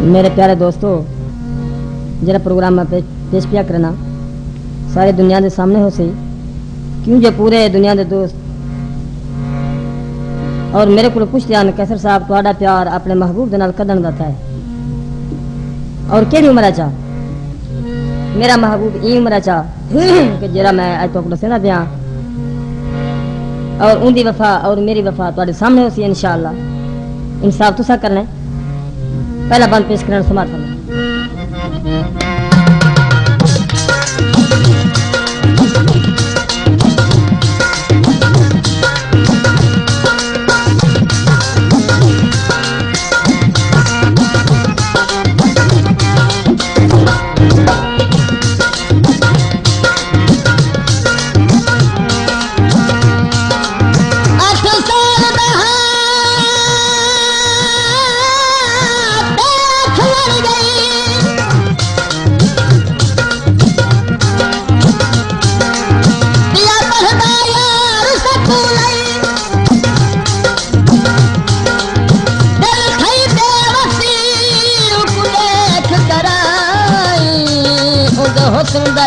मेरे प्यारे दोस्तों, जरा प्रोग्राम में पेश पिया करना सारी दुनिया के सामने हो सही क्यों जो पूरे दुनिया के दोस्त और मेरे को पुछ ध्यान कैसर साहब तुहाडा प्यार अपने महबूब के नाल कदन दाता है और केड़ी उम्र चा मेरा महबूब ई उम्र चा कि जरा मैं आज तो दसना दिया और उनकी वफा और मेरी वफा तुहाडे सामने हो सी इंशाअल्लाह। इंसाफ तुसा करना है। पहला बंद पेश करना समर्थन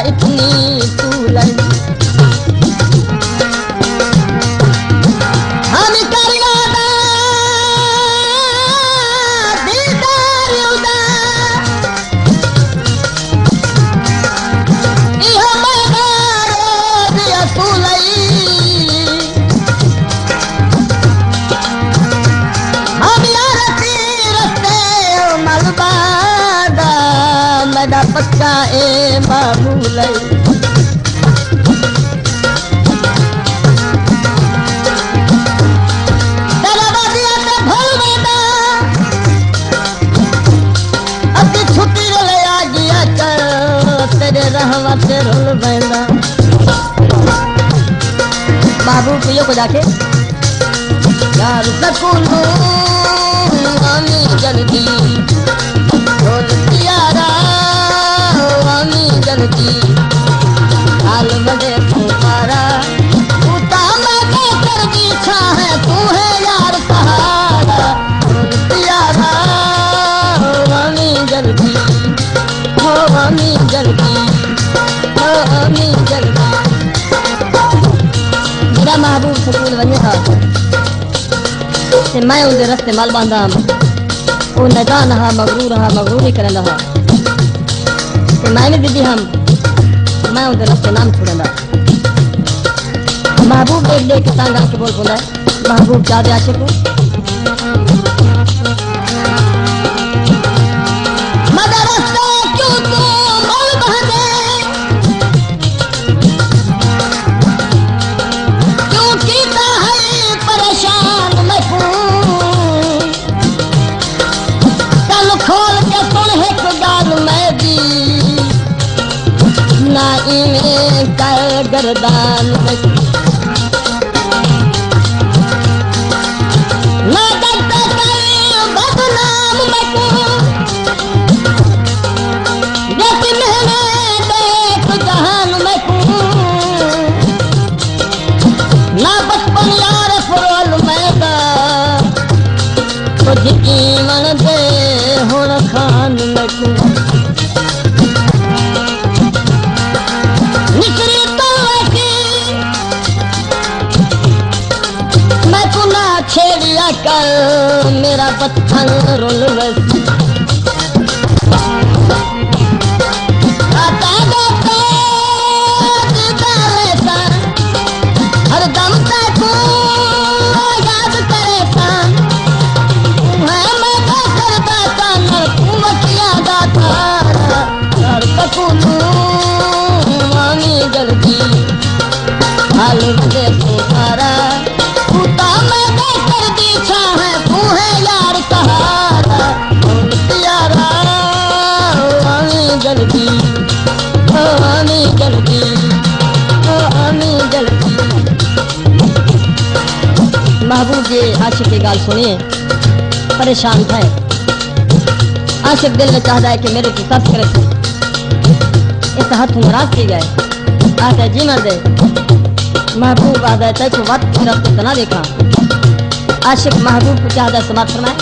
इतनी तूलाई हम करियादा दीदार उदा इहो मगार दिया तूलाई हम यार तीरते मलबादा मेरा पक्का ए बाबूलाई बाबू पियो को जाके यार सकूलू आमी जल्दी बोल प्यारा आमी जल्दी हाल बड़े तुम्हारा उता मैं कर पीछा है तू है यार सहारा बोल प्यारा आमी जल्दी हो आमी जल्दी मेरा महबूब सकूल वने हा ते मैं उनके रस्ते माल बांधा वो नदान हा मगरूरी करंदा हा ते मैंने दीदी हम मैं उनके रस्ते नाम छोड़ंदा महबूब एक ले के तांगा के बोल बोला महबूब चाहते आशिक गर्दान बदनाम देख जहान ना बचपन यार फरोल मैदा कुछ कीमन दे हुण खान छेड़िया कर मेरा पत्थर रोल वैसी हर दम तक याद करे मैं करता था नकिया दाता मानी जल्दी हाल दे तुम्हारा जल्दी आनी जल्दी आनी जल्दी। महबूब जी आशिक की गाल सुनिए परेशान थे। आशिक दिल में चाहता है कि मेरे को तर्स करे इस हाथ नाराज की गए आते जी मर दे महबूब आदा तय को वक्त रफ्त तना देखा आशिक महबूब को चाहता समाप्त फरमाए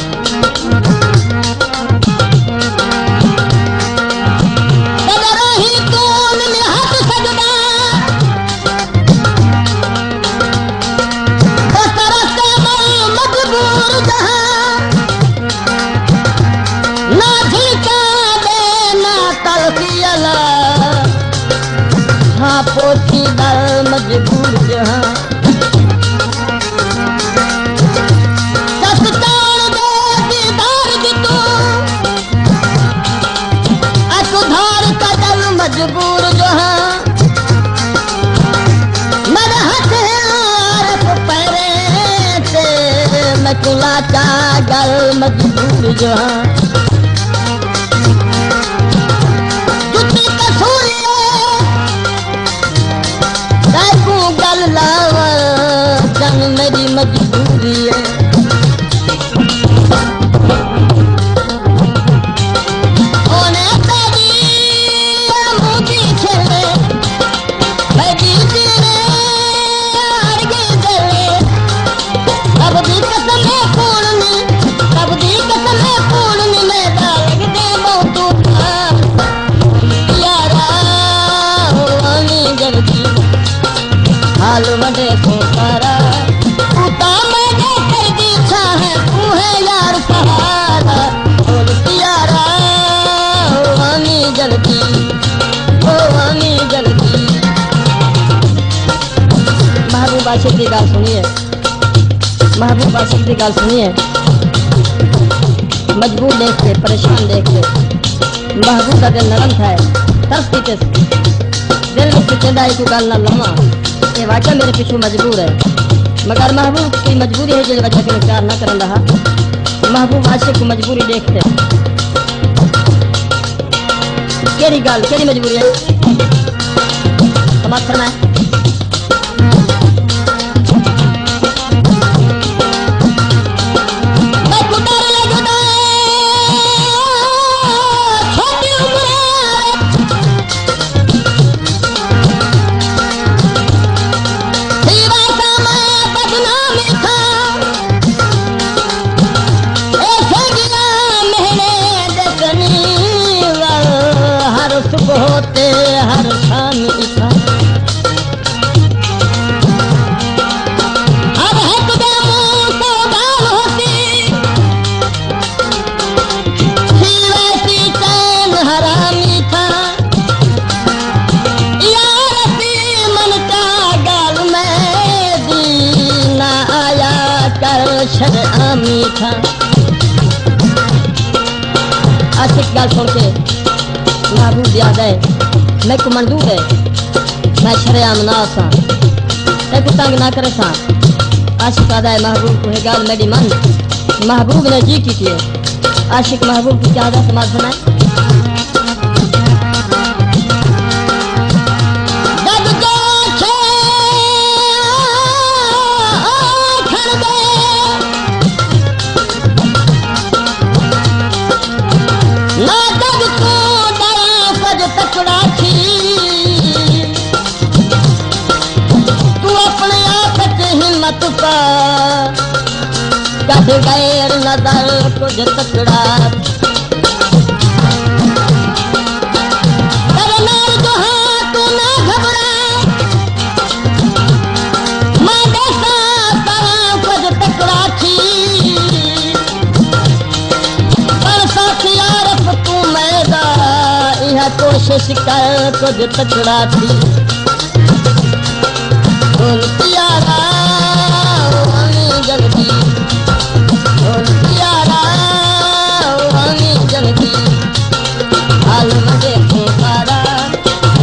मजबूर जहां मजबूर जो हाँ मेरे हाथ है पैरे से मैं कुला का गल मजबूर जो हाँ जुटी कसूर देखू गल लावा जन मेरी मजबूरी है हाल वडे पुकारा उता मैंने कर दी है तू है यार सहारा बोल प्यारा ओ आनी जल्दी ओ आनी जल्दी महबूब आशिक की गाल सुनिए महबूब आशिक की गाल सुनिए मजबूर देख के परेशान देख के महबूब का दिल नरम था तरस पीते दिल में चिंताई को गाल ना लम्हा ये वाक़या मेरे पीछे मजबूर है मगर महबूब की मजबूरी है जिस वजह से प्यार न कर रहा महबूब आशिक को मजबूरी देखते केरी गाल केरी मजबूरी है समाप्त करना है होते हर शाम इच्छा अब है तुझे मुँह से गाल होती वैसी चैन हरामी था यार मन का गाल में दीना आया कर शर्आमी था आशिक गाल सुन के महबूब याद है मैं को मंजूर है मैं शरेआम ना सा एक तंग ना करे सा आशिक आदा है महबूब को है गाल मेरी मन महबूब ने जी की थी आशिक महबूब की क्या आदा समाज बनाए कद गैर नजर कुछ तकड़ा जो हाँ तू ना घबरा मैं देखा तरह कुछ तकड़ा थी पर साथी यारफ तू मैदा यह कोशिश कर कुछ तकड़ा थी बोल प्यारा जल्दी बोल प्यारा जल्दी हाल मजे पुकारा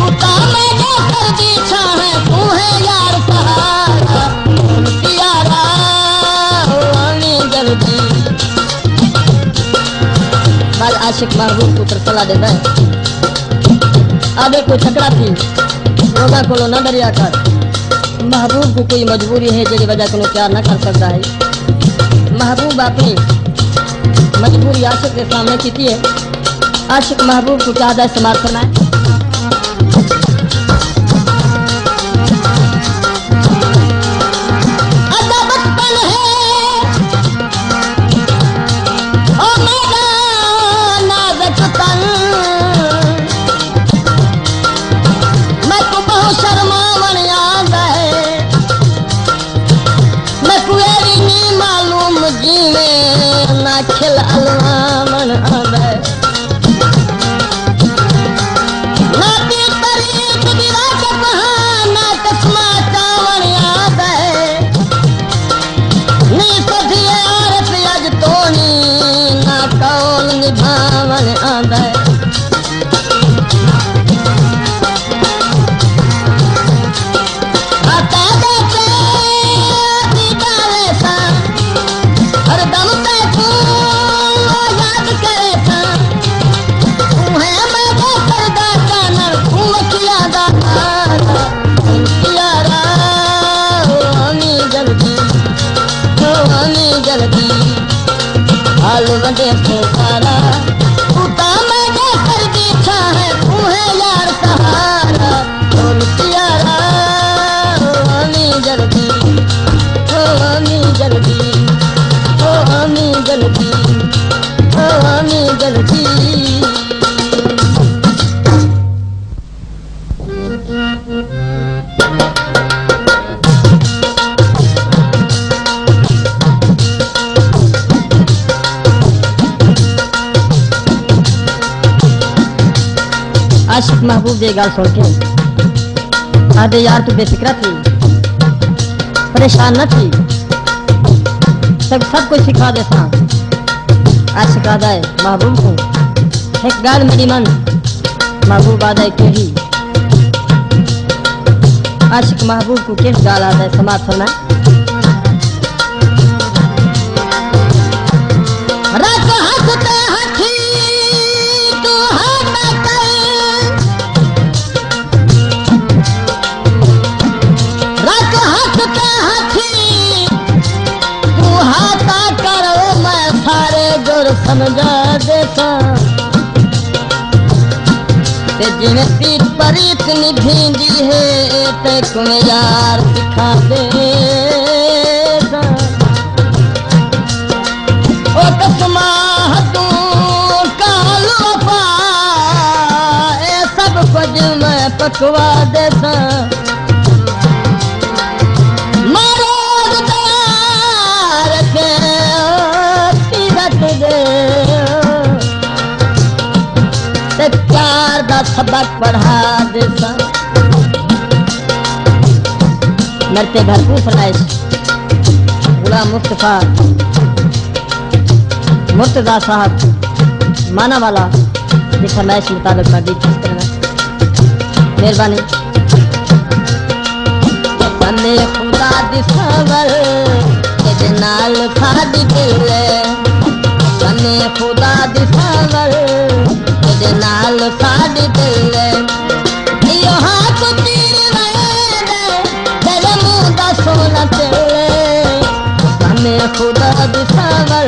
उता मैंने कर दी है तू है यार सहारा बोल प्यारा जल्दी बाल आशिक महबूब को तरसला देता है आगे कोई झगड़ा थी रोगा को न डरिया कर महबूब को कोई मजबूरी है जिस वजह से प्यार न कर सकता है महबूब अपनी मजबूरी आशिक के सामने की है आशिक महबूब को क्या आदा इस्तेमाल करना है खिल अलवा मन आवे रोल निभावन आंदा है। वंडे सारा उता मैंने कर देखा है तू है यार सहारा। बोल प्यारा हो हमें जल्दी, हो हमें जल्दी, हो हमें जल्दी, हो हमें जल्दी। आशिक महबूब ये गाल सुन के आदे यार तू बेफिक्रा थी, परेशान न थी, सब कुछ सिखा देता। आशिक आदा है महबूब को एक गाल मेरी मन महबूब आदा है के ही। आशिक महबूब को किस गाल आदा है समाज सुना। समझा देता ते जिन्हें पीठ पर इतनी भींदी है ते तुम्हें यार सिखा देता। ओ कसमा तू कालो पा ए सब कुछ मैं पकवा देता। प्यार दा सबक पढ़ा देता। मरते भरपूर फरमाइश गुलाम मुस्तफा मुर्तजा साहब माना वाला ये फरमाइश मुताबिक मैं गीत पेश करना मेहरबानी। तने खुदा दी खबर ते नाल साडी दिल, तने खुदा दी खबर नाल साडी दिल। यो हाथ तीर तेरे मुंह दा सोना चले, तने खुदा दी खबर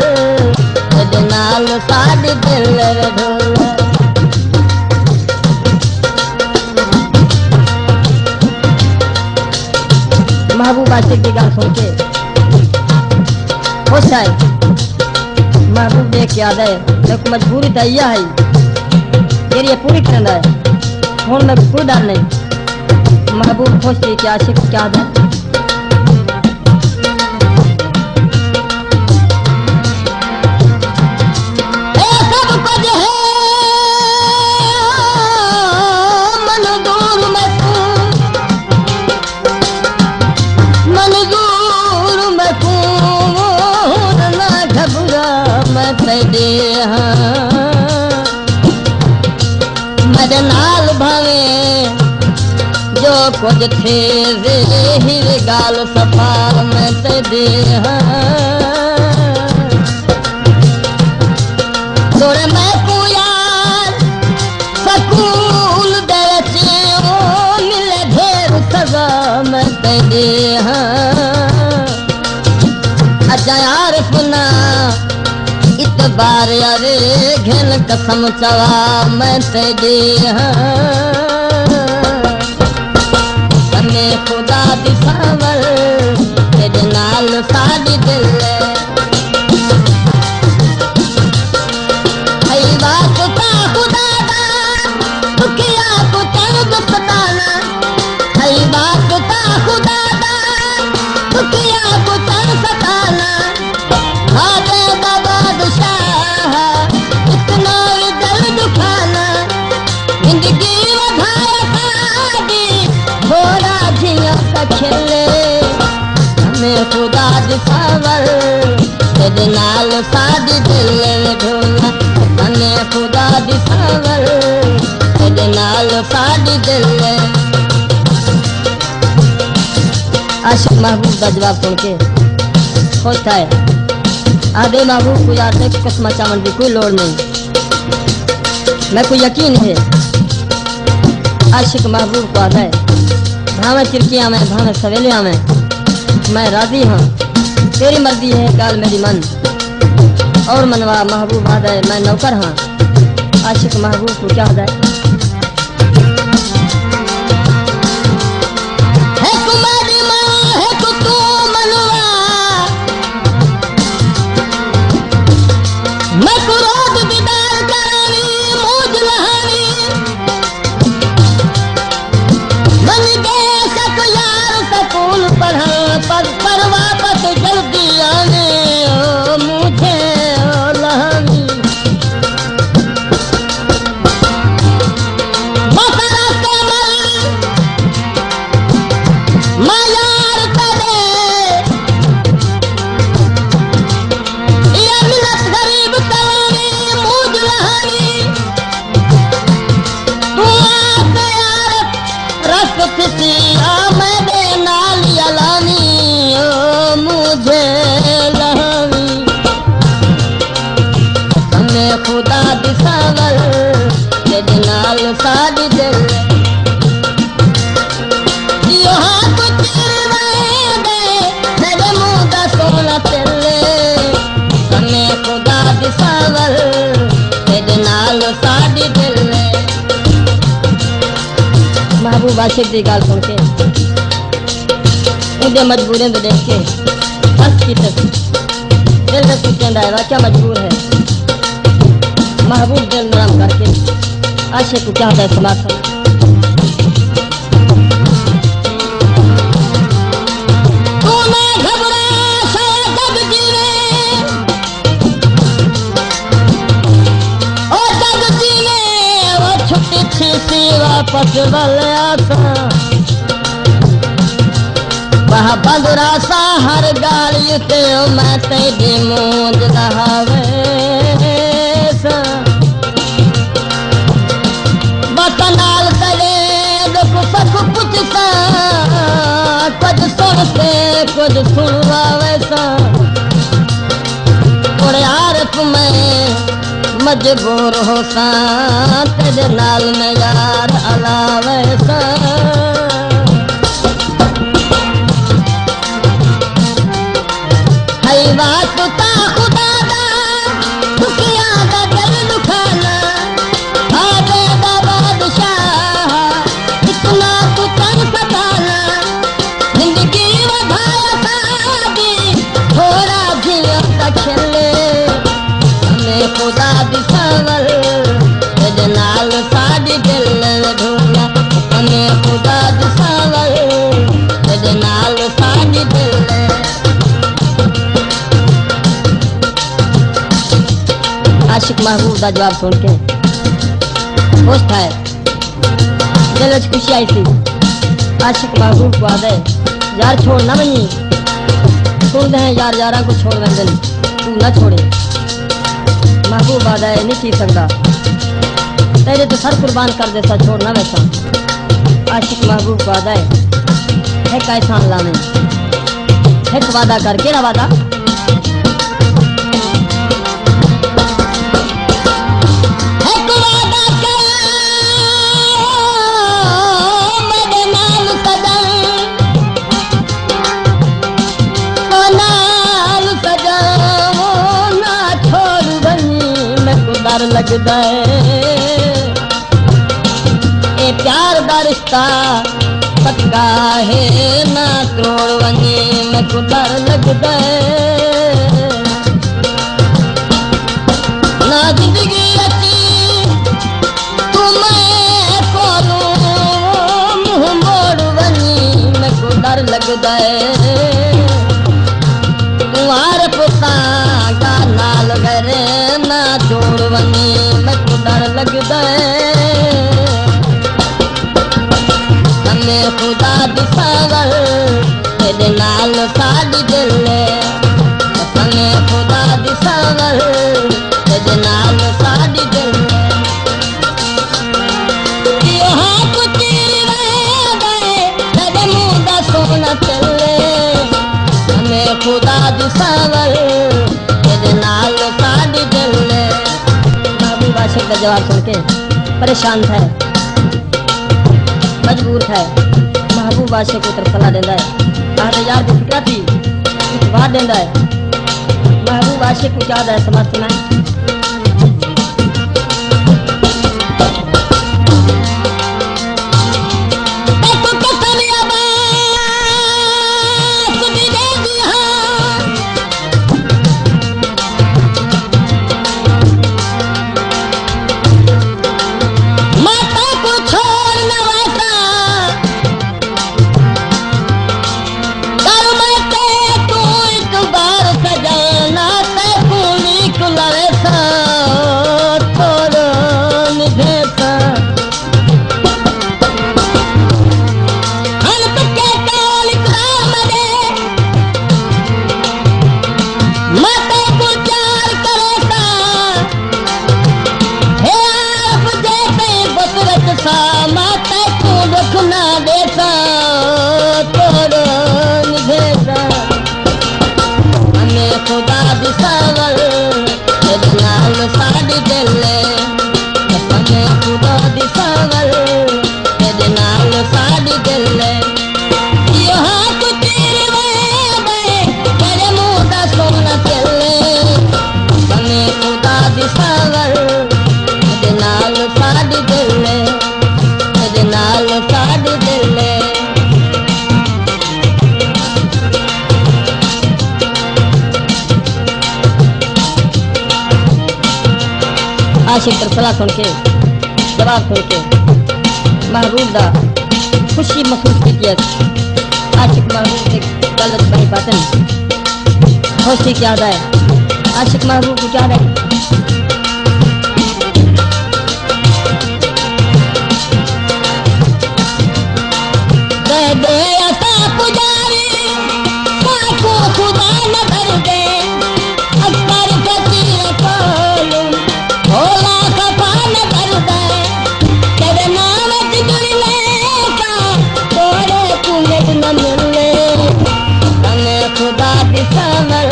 तेरे नाल साडी दिल ढोल। महबूब आशिक की गाल सुन के खुश है। महबूब देख याद है लेकिन मजबूरी तो यह है ये पूरी करना है। हूँ मैं कोई डर नहीं। महबूब खुश थी कि आशिक क्या है। मेरे नाल भावे जो कुछ थे रे गाल सफार में ते दे तोरे मैं को यार सकूल दे मिले ढेर सजा में ते दे अच्छा यार पुना इतबार यारे घिन कसम चवा मैं ते दे तने खुदा दी खबर तेरे नाल साडी दिल। हई बात ता खुदा दा दुखिया को तंग सताना, हई बात ता खुदा दा दुखिया को तंग सताना। इतना दिल दुखाना जिंदगी थोड़ा झिया का खेले हमें खुदा दी खबर तेरे नाल साडी दिल ढोला। आशिक महबूब का जवाब सुन के खुश था। आधे महबूब को यार देख कसम चावन की कोई लोड़ नहीं, मैं को यकीन है। आशिक महबूब को आधा भावे चिरकिया में भावे सवेलिया में मैं राजी हूँ, तेरी मर्जी है गाल मेरी मन और मनवा। महबूब आधा मैं नौकर हाँ। आशिक महबूब को क्या आधा खुदा दिसावल तेरे नाल साड़ी दिल यो हाथ चिरवाए दे तेरे मुंह दा सोना तेरे हमें खुदा दिसावल तेरे नाल साड़ी दिल। महबूब आशिक दी गाल सुन के उनके मजबूरियों को देख के हंस की दिल में सोचेंदा है क्या मजबूर है। महबूब दिल नरम करके आशिक को क्या होता है समर्थन। तूने घबरा शायद जीने ओ जग जीने वो छुट्टी थी सी वापस बलिया वह बदरा सा हर गाली ते मैं तेरी मूंज लहावे नाल करे दुख सख कुछ सा कुछ सुन से कुछ सुनवा वैसा और आरफ में मजबूर हो सा तेरे नाल में यार अलावे सा। हई बात ता खुदा दा दुखिया दा दिल दुखाना खुदा दिसावल तेरे नाल साड़ी दिल ढूंढा हमें खुदा दिसावल तेरे नाल साड़ी दिल। आशिक महबूब का जवाब सुन के खुश था, दिल में खुशी आई थी। आशिक महबूब को आदे यार छोड़ ना बनी सुन दे यार यारा को छोड़ बंदन तू ना छोड़े। महबूब आदा है नहीं पी सकता तेरे तो सर कुर्बान कर देता छोड़ना वैसा। आशिक महबूब को आदा है कैसा लाने एक वादा कर केड़ा वादा लगदा है ए प्यार दा रिश्ता पक्का है ना तोड़ वने मैं को डर लगदा है ना जिंदगी अच्छी तू मैं कोलो मुंह मोड़ वनी मैं को डर लगदा है तू आरफ सा का नाल करे ना जोड़ वनी मैं को डर लगदा है हमें खुदा दिसावल तेरे नाल साड़ी दिल हमें खुदा दिसावल तेरे नाल साड़ी दिल यहाँ कुछ तेरे मुंह दा सोना चले आशिक का जवाब सुन के परेशान था, मजबूर था। महबूब आशिक को तरफ सलाह देता है, आधे यार की फिक्र थी कुछ बात देता है। महबूब आशिक को क्या है समझ सुनाए। आशिक पर सलाह सुन के जवाब सुन के महबूब दा खुशी महसूस की। आशिक महबूब से गलत बनी बातन खुशी क्या है। आशिक महबूब को क्या है दे ऐसा पुजारी को खुदा न भर दे अक्बर फकीर कोलू भोला कफान भर दे तेरे नाम जुड़ने का तोरे कुमेद न मिले हमें खुदा दिसावर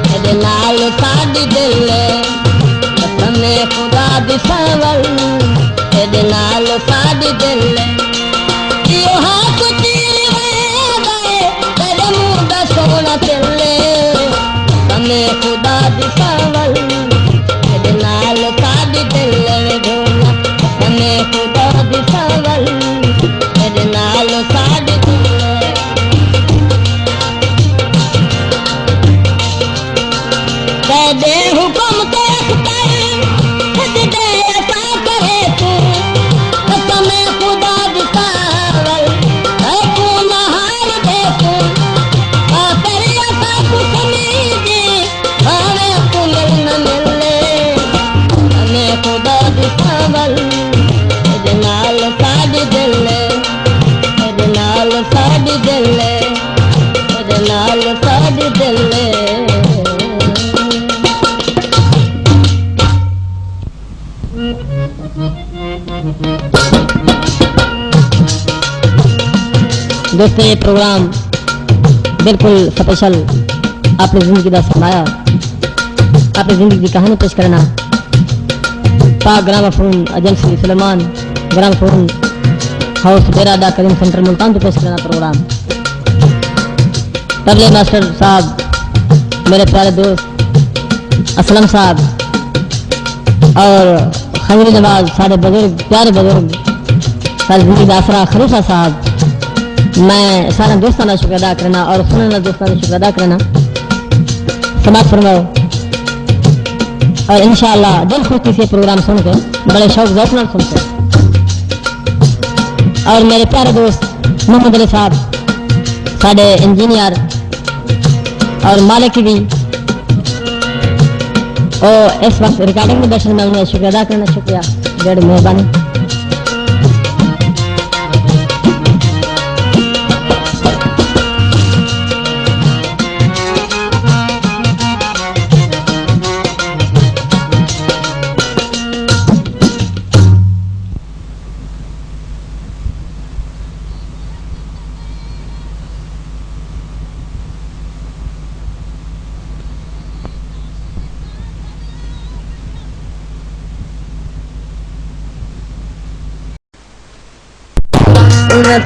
तेरे नाल साड़ी दिले हमें खुदा दिसावर तेरे नाल साड़ी दिले सोना चले हमें खुदा दिखावल नाल साड़ी दिले ढोला हमें खुदा दिखावल नाल साड़ी दिले कह दे हुक्म के अख्तर दे ऐसा करे तू हमें खुदा दिखावल तू नहार दे तू दोस्तों ये प्रोग्राम बिल्कुल स्पेशल अपनी जिंदगी का सरमाया अपनी जिंदगी की कहानी पेश करना Pak gramophone agency Suleman gramophone house बेरादा करीम सेंटर मुल्तान तो पेश करना प्रोग्राम। तबले मास्टर साहब मेरे प्यारे दोस्त असलम साहब और खजरी नवाज सारे बुजुर्ग प्यारे बुजुर्ग सारी जिंदगी का आसरा खलीफा साहब, मैं सारा दोस्तों का शुक्र अदा करना और सुनने दोस्तों का शुक्र अदा करना। समाप्त फरमाओ और इंशाअल्लाह दिल खुशी से प्रोग्राम सुन के बड़े शौक ज़ौक़ नाल सुनते। और मेरे प्यारे दोस्त मोहम्मद अली साहब साढ़े इंजीनियर और मालिक भी और इस वक्त रिकॉर्डिंग में बैठने में उन्हें शुक्र अदा करना। शुक्रिया, बड़ी मेहरबानी।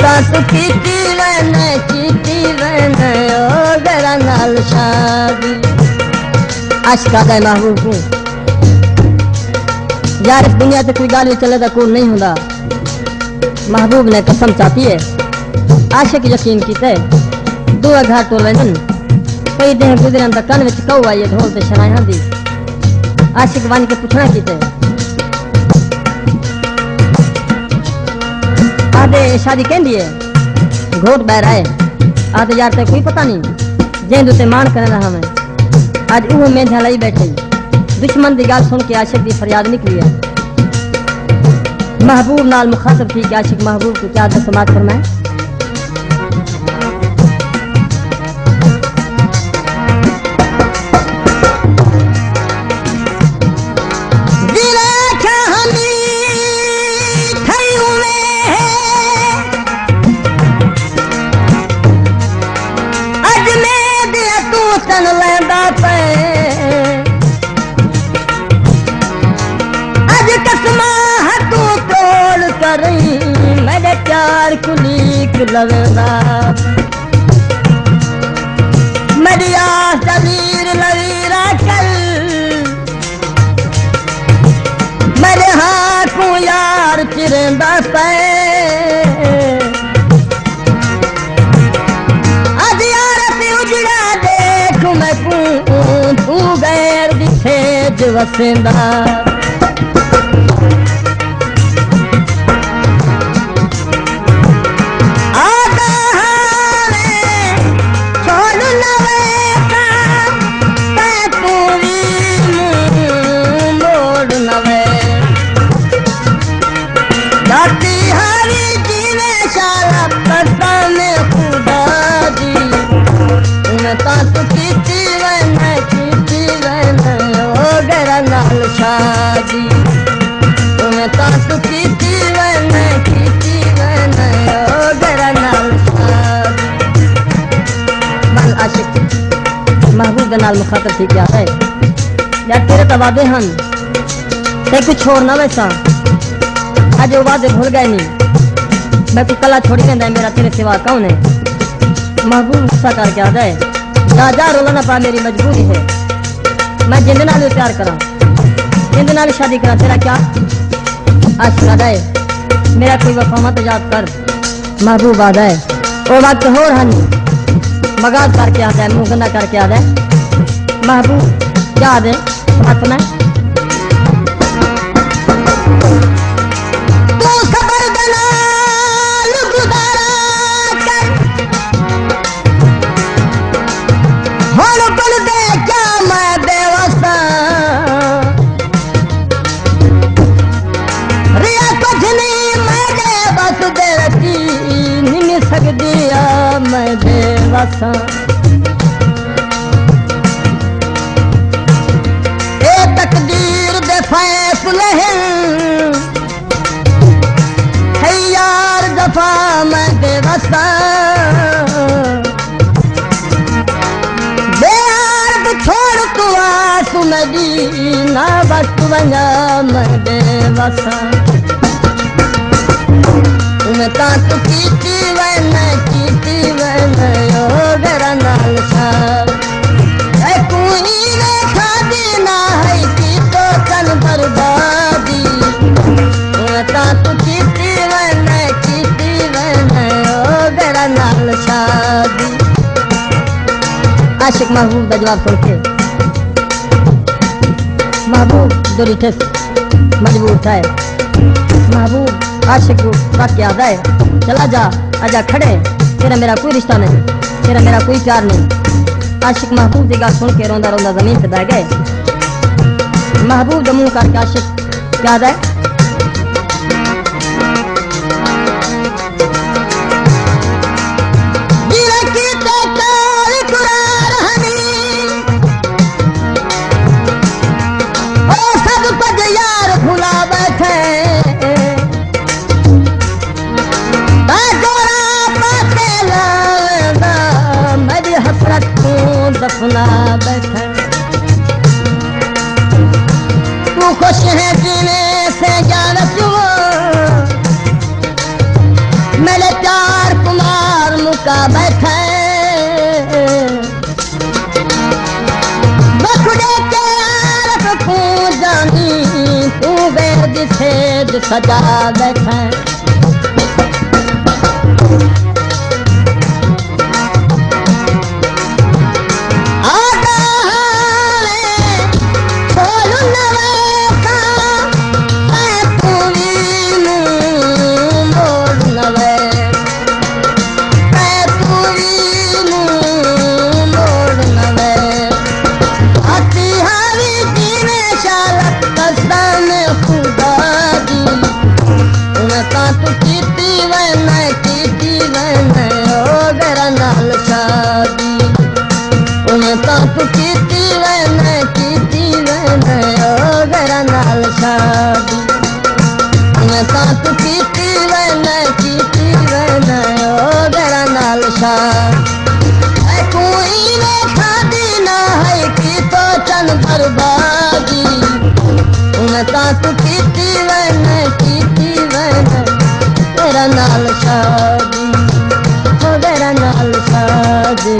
तातू कीती वैन ओ गरा नाल शादी। आशिका दा महबूब को यार इस दुनिया से कोई गाल भी चले तो कोई नहीं होता। महबूब ने कसम चाहती है आशिक यकीन कीते दुआ घाट टोल वैन कई दिन गुजरन द कन विच कहू आई ढोल ते शनाया दी। आशिक बन के पूछना कीते आदे शादी कहंदी है घोट बहर आए आदे यार ते कोई पता नहीं जेंदू ते मान करना हमें आज वो मेंढा लाई बैठे दुश्मन दी गाल सुन के आशिक दी फरियाद निकली है। महबूब नाल मुखातब थी कि आशिक महबूब को क्या समात फरमाए। मेरे प्यार कुलीक लगना मेरी आस दलीर लवीरा कल मेरे हाथ को यार चिरंदा पे आज यार से उजड़ा देख मैं तू गैर दिखे वसेंदा। महबूब नाल मुखातब थी क्या है यार तेरे तो वादे हन ते कुछ छोड़ ना वैसा आज वो वादे भूल गए नहीं मैं कुछ कला छोड़ी लेंदा मेरा तेरे सिवा कौन है। महबूब गुस्सा करके आ जाए जा रोला ना पा मेरी मजबूरी है मैं जिंद नाल प्यार करा जिंद नाल शादी करा तेरा क्या आज सुना जाए मेरा कोई वफा मत याद कर। महबूब आ जाए वो वक्त हो हन मगाज करके आ जाए मुंह गंदा करके आ जाए। महबूब क्या दे अपना तकदीर दे फैसले है यार दफा मैं बेवसा बेयार छोड़ तू आसू मदीना बस वना मैं बेवसा मैं तू कीती वैन ओ गरा नाल शाद कोई ने खादी ना है की तो तन बर्बादी तू कीती वैन ओ गरा नाल शादी। आशिक महबूब का जवाब सुन के महबूब दूरी ठेस मजबूर था। महबूब आशिक को काट के आ जाए चला जा आजा खड़े तेरा मेरा कोई रिश्ता नहीं तेरा मेरा कोई प्यार नहीं। आशिक महबूब की गाल सुन के रोंदा रोंदा जमीन पे बह गए। महबूब का मुंह करके आशिक क्या जाए दफना बैठे तू खुश है जीने से सेज सेज सजा बैठे तेरा नाल शादी हो तेरा नाल शादी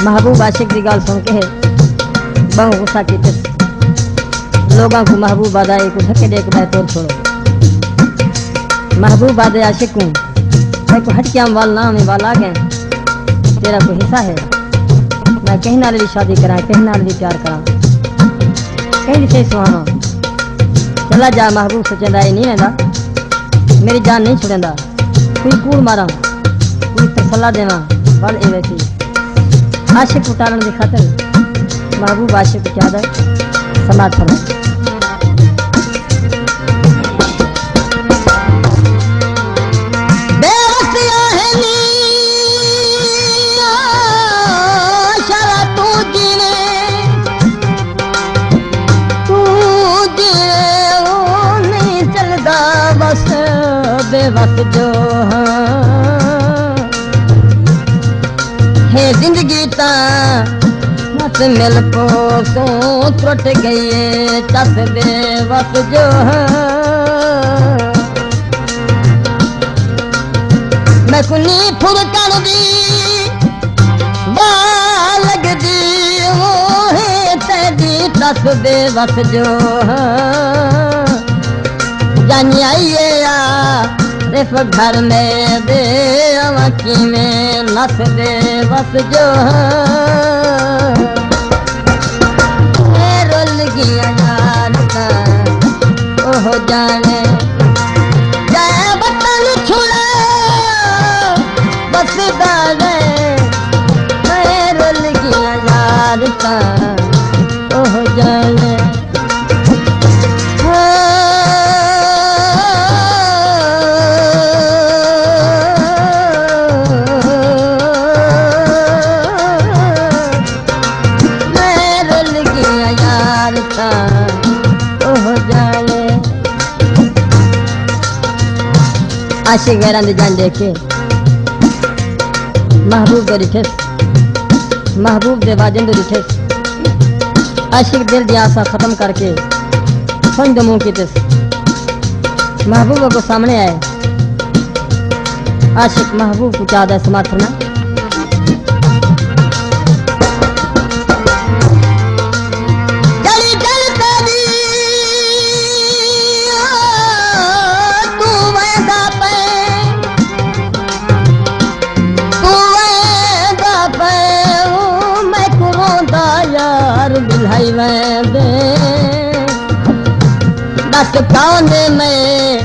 महबूब आशिक की गाल सुन के बहु गुस्सा की लोगों को महबूब आदाए को धक्के दे के तोड़ छोड़ो महबूब आदे आशिक को हट के हम वाल नाम वाल आ गए तेरा कोई हिस्सा है मैं कहीं नाल भी शादी करा कहीं नाल भी प्यार करा कहीं भी सही सुहाना चला जा महबूब सोचेंदा नहीं रहंदा मेरी जान नहीं छुड़ेंदा कोई कूड़ मारा कोई तसल्ला देवा बल ए वैसी आशिक उतारण की खातिर महबूब आशिक क्या है समाज फरमा बेवस जो है जिंदगी ता मत मिल पोसों त्रुट गई चस बेवस जो मैं कुनी फुर कर दी लग दी वो है तेरी चस बेवस जो जानी आइए सिर्फ घर में दे अवकी में नस दे बस जो रोल गया यार का ओह जाने जाए बतन छुड़ा बस दारे रोल गया यार का ओह जाने आशिक गैरां दी जान देख के महबूब दे रिठस महबूब दे वाजन दे रिठस आशिक दिल दी आशा खत्म करके सुन दे मुंह की तस महबूब को सामने आए आशिक महबूब को चाहता समात करना दस कौने में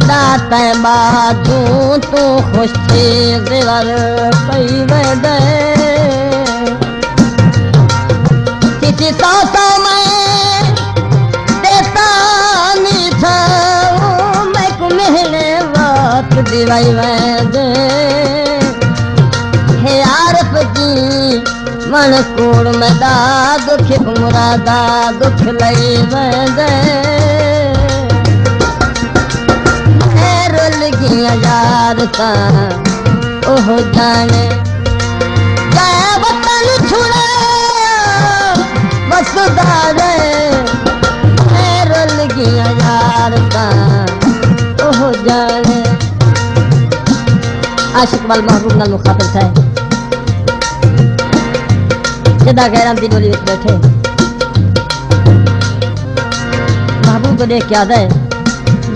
दाते बाजू तू खुश थी दिवर पई दे किसी सौ में देता नहीं था मैं को मिलने वक्त दिवाई दे हे आरफ जी मन कूड़ में दा दुख मुरादा दुख लई दे रोल गया यार का ओह जाने जाए वतन छुड़े बस दारे आशिक वाल महबूब नाल मुखातिब थे जदा गैरां दी डोली विच बैठे महबूब को देख के याद है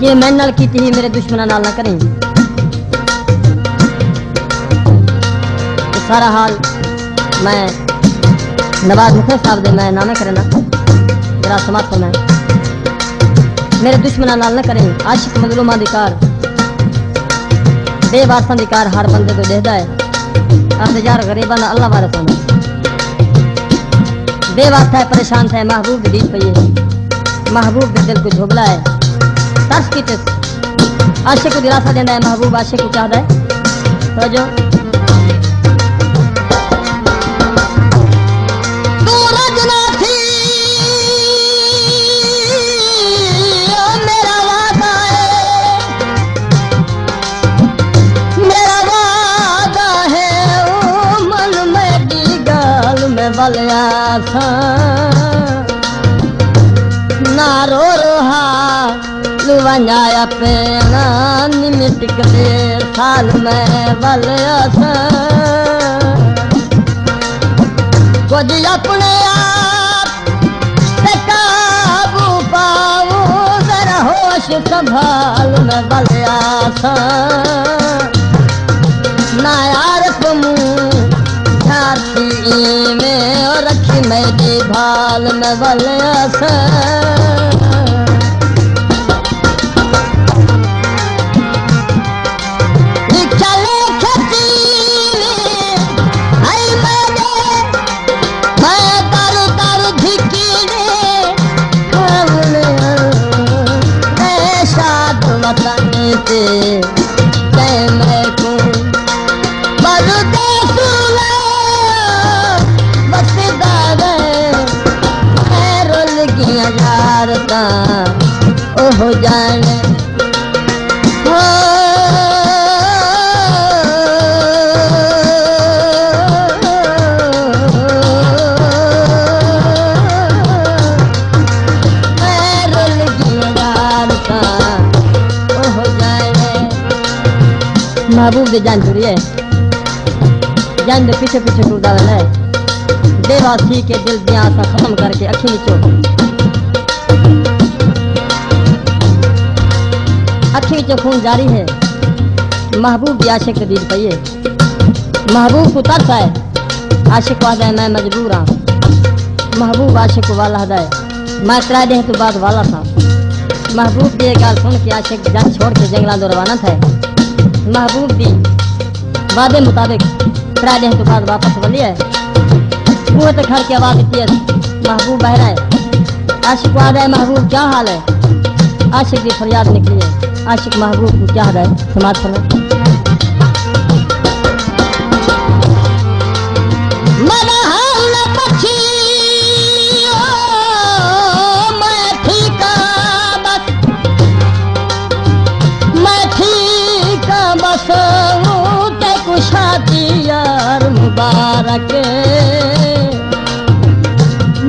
ये मैं नाल कीती ही मेरे दुश्मना नाल ना करें। तो सारा हाल मैं नवाज मुखर साहब दे मैं नामे करना जरा समाप्त में मेरे दुश्मना नाल ना करें। आशिक मजलूमा दिकार बेवारसा दिकार हर बंदे को देदा है अख्तियार गरीबा ना अल्लाह वारस होना बेवारसा है परेशान था महबूब की दीद पई है महबूब के दिल को झोबला है तरस की आशिक को दिलासा देना है महबूब आशिक को चाहता है तो जो नारो रोहा लुवंजाया पेना निमिटिक दे साल में बलिया कुछ अपने आप से काबू पाओ जरा होश संभाल में बलिया ना यार तुम में और रखी मेरी भाल में बलिया चले मैं तारू तारू धिकी शाद वतन से मैं को ओह जाने महबूब दे जान चुरी है जान दे पीछे पीछे टूटा वाला है देवासी के दिल दिया आसा खत्म करके अखी नीचो अखी जो खून जारी है महबूब भी आशिक के दिल पई है महबूब को तरस है आशिक वादा है मैं मजबूर हाँ महबूब आशिक को वाला हदा है मैं त्रा दे तो बाद वाला था महबूब भी एक गाल सुन के आशिक जान छोड़ के जंगला दो रवाना था महबूब भी वादे मुताबिक त्रा दे तो बाद वापस बली है वो तो घर की आवाज आती है महबूब बहरा है आशिक वादा है महबूब क्या हाल है आशिक की फरियाद निकली है आशिक महबूब को क्या है समाज सुनो मैं ठीक बस शादी यार मुबारक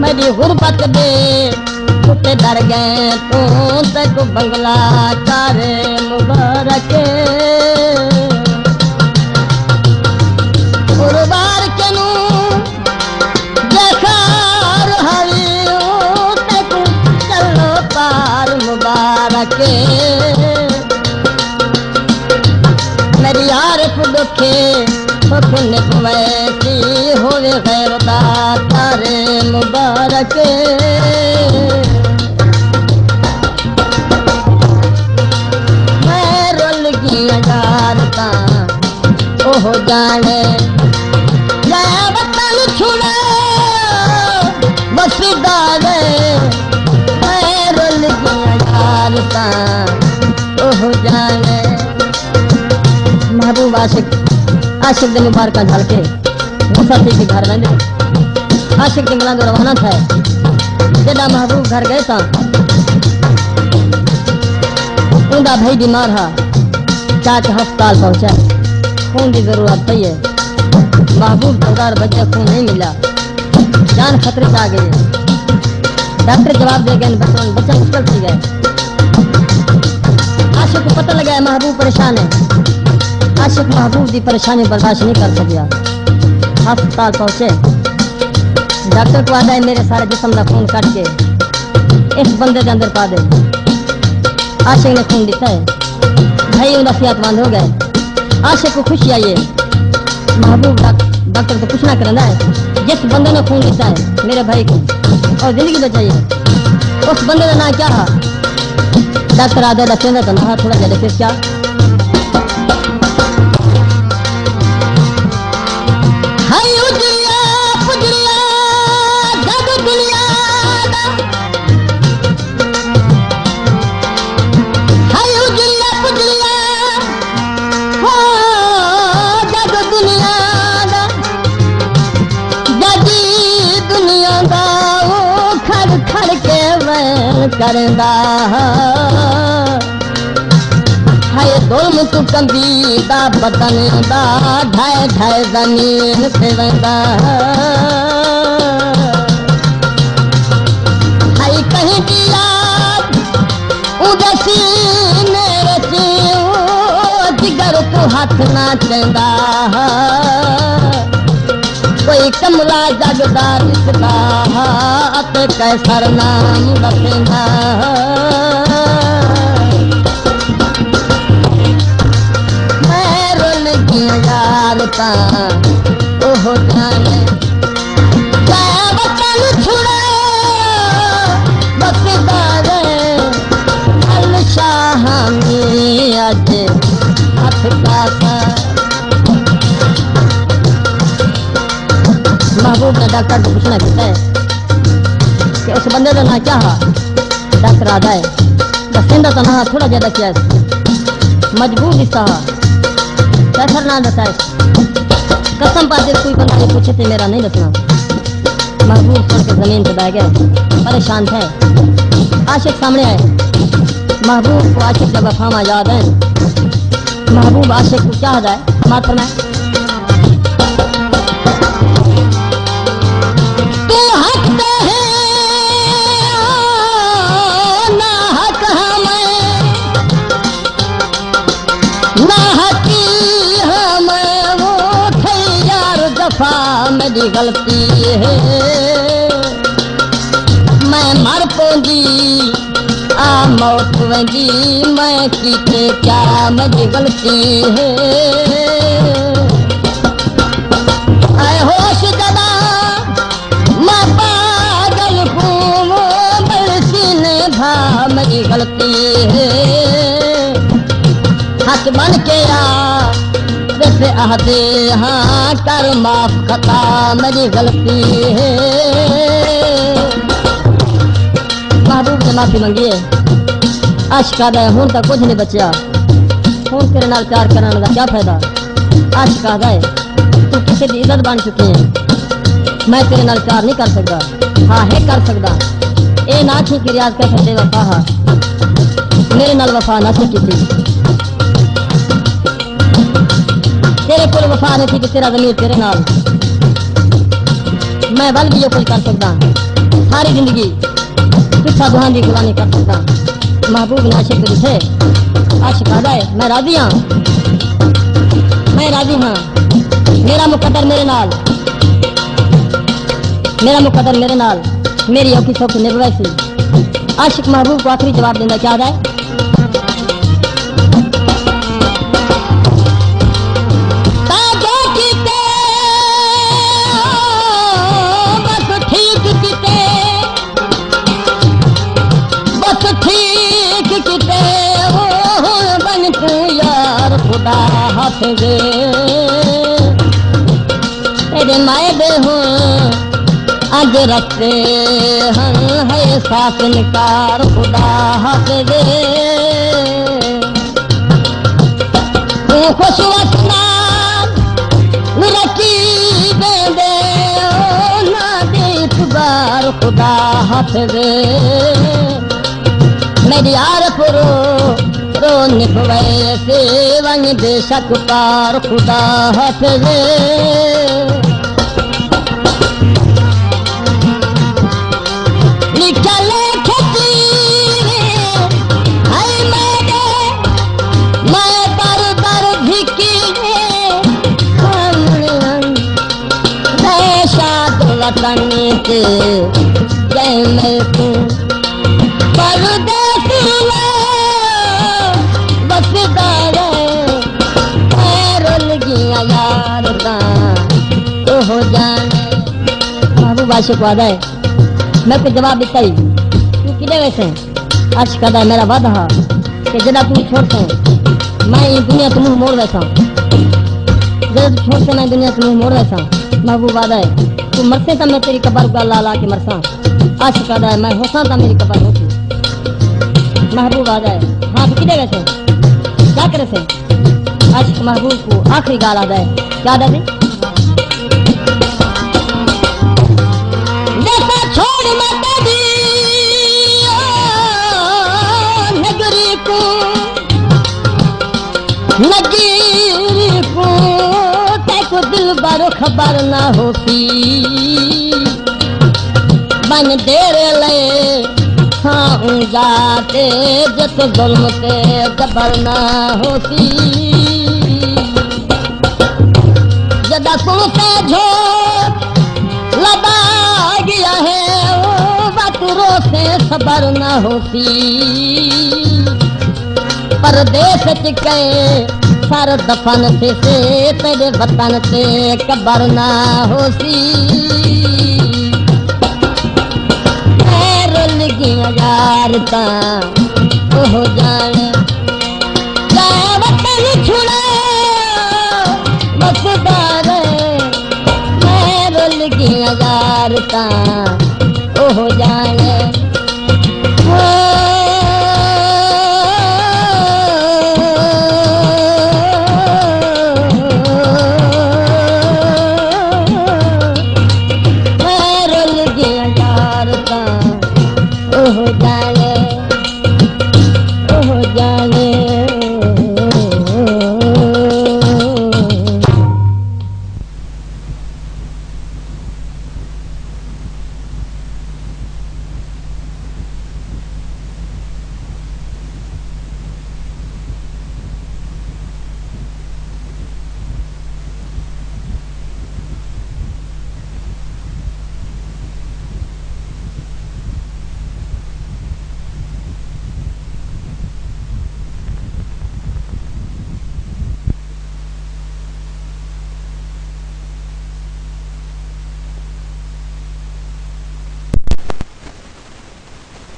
मेरी गुर्बत दे कुत्ते डर गए तो तक बंगला करे मुबारक गुरुबार के नू देखार हरियो तक चलो पार मुबारक मेरी आरिफ दुखे सुन वैसी होवे खैर तारे मुबारक मैं रोल की अजारता ओह जाने जया वतन छुड़े बसी डाले मैं रोल की अजारता ओह जाने महबूब आशिक दे मुबारक झल के मुसाफिर के घर रहने आशिक जंगलों को रवाना था जदा महबूब घर गए था उनका भाई बीमार है चाचा अस्पताल पहुंचा खून की जरूरत थी है महबूब सरदार बच्चा खून नहीं मिला जान खतरे से आ गई डॉक्टर जवाब दे गए बच्चा मुश्किल थी गए आशिक को पता लगा महबूब परेशान है आशिक महबूब की परेशानी बर्दाश्त नहीं कर सकिया। अस्पताल पहुंचे, डॉक्टर को आदा मेरे सारे जिस्म का खून काट के इस बंदे के अंदर पा दे। आशिक ने खून दिता है, भाई उनका सेहतमंद हो गए। आशिक को खुशी आई है। महबूब डॉक्टर को कुछ ना करना है, जिस बंदे ने खून दिता है मेरे भाई को और जिंदगी बचाई है, उस बंदे का नाम क्या है? डॉक्टर आधा दसेंदा तो ना थोड़ा ज्यादा फिर क्या करदा है दोल तू कंबी दा बदन दा ढाए ढाए जमीन पे वंदा है कहीं दिया उदसी मेरे जिगर तू हाथ ना चंदा कोई कमला जगदार इसका अत कैसर नाम बसेंदा मैं रोल गया यार ता ओह जाने क्या वतन छुड़े बसदार अल शाह में आज हाथ का महबूब ने डॉक्टर को पूछना कहता है कि उस बंदे का ना क्या है? डॉक्टर आधा है दसेंदा तो ना थोड़ा ज्यादा क्या है, मजबूर हिस्सा कैसर ना दसा है। कसम पाते कोई बंदा ने पूछे थे मेरा नहीं दसना। महबूब सुन के जमीन पे बैठ गए, परेशान थे। आशिक सामने आए, महबूब को आशिक का वफामा याद है। महबूब आशिक को क्या है मात फरमाए मेरी गलती है मैं मर पौंदी आ मौत वेंदी मैं कीते क्या मेरी गलती है आए होश जदा मैं पागल हूँ बलसीने भा मेरी गलती है हाथ बन के आ से आहदे हाँ कर माफ खता मेरी गलती है। महबूब ने माफी मंगी है। आशिका दा हूं तक कुछ नहीं बचा, हूं तेरे नाल प्यार करने का क्या फायदा? आशिका दा तू किसी की इज्जत बन चुकी है, मैं तेरे नाल प्यार नहीं कर सकता। हाँ है कर सकता, ए ना थी कि रियाज कर सकते वफा हा मेरे नाल वफा ना सी की तेरे को वफा नहीं थी कि तेरा ज़मीर तेरे नाल मैं बल भी कुछ कर सकता सारी जिंदगी पिछा दुहान की गुलामी कर सकता। महबूब ने आशिक को दिखे, आशिक आ जाए मैं राजी हाँ, मैं राजी हाँ, मेरा मुकद्दर मेरे नाल, मेरा मुकद्दर मेरे नाल, मेरी औखी सौखी निभवैसी। आशिक महबूब को आखिरी जवाब देना क्या जाए तेरे मायदे हूँ आज रखते हैं है साथ निकार खुदा हाफिज़ तू खुश वसना रकीब दे ना दे इतबार खुदा हाफिज़ मेरी यार पुरो रो निभवे से वंग बेशक पार खुदा हाफिज़ निकले खेती है मैं दर दर धिकी महबूब आशिक वादा है मैं कुछ जवाब दिता ही तू किले वैसे आज कदा मेरा वादा है कि जदा तू छोड़ते मैं ये दुनिया तुम मोड़ वैसा जदा तू छोड़ते मैं दुनिया तुम मोड़ वैसा महबूब वादा है तू मरते तो मैं तेरी कबर का ला ला के मरसा आज कदा है मैं होसा था मेरी कबर होती महबूब वादा है हाँ तू किले वैसे क्या करे से आज महबूब को आखिरी गाल आदा है क्या आदा है छोड़ मत दिया नगरी को तेको दिल बारो खबर ना होती बन देर ले हाँ जाते जत जुल्म ते जबर ना होती जदा सुनते झोंक लबा गया है बातों से खबर न होती परदेश चिके सर दफन थे से तेरे वतन से कबर न होती रोल गया यार ता हो जाने वतन छुड़ा मकदार हजार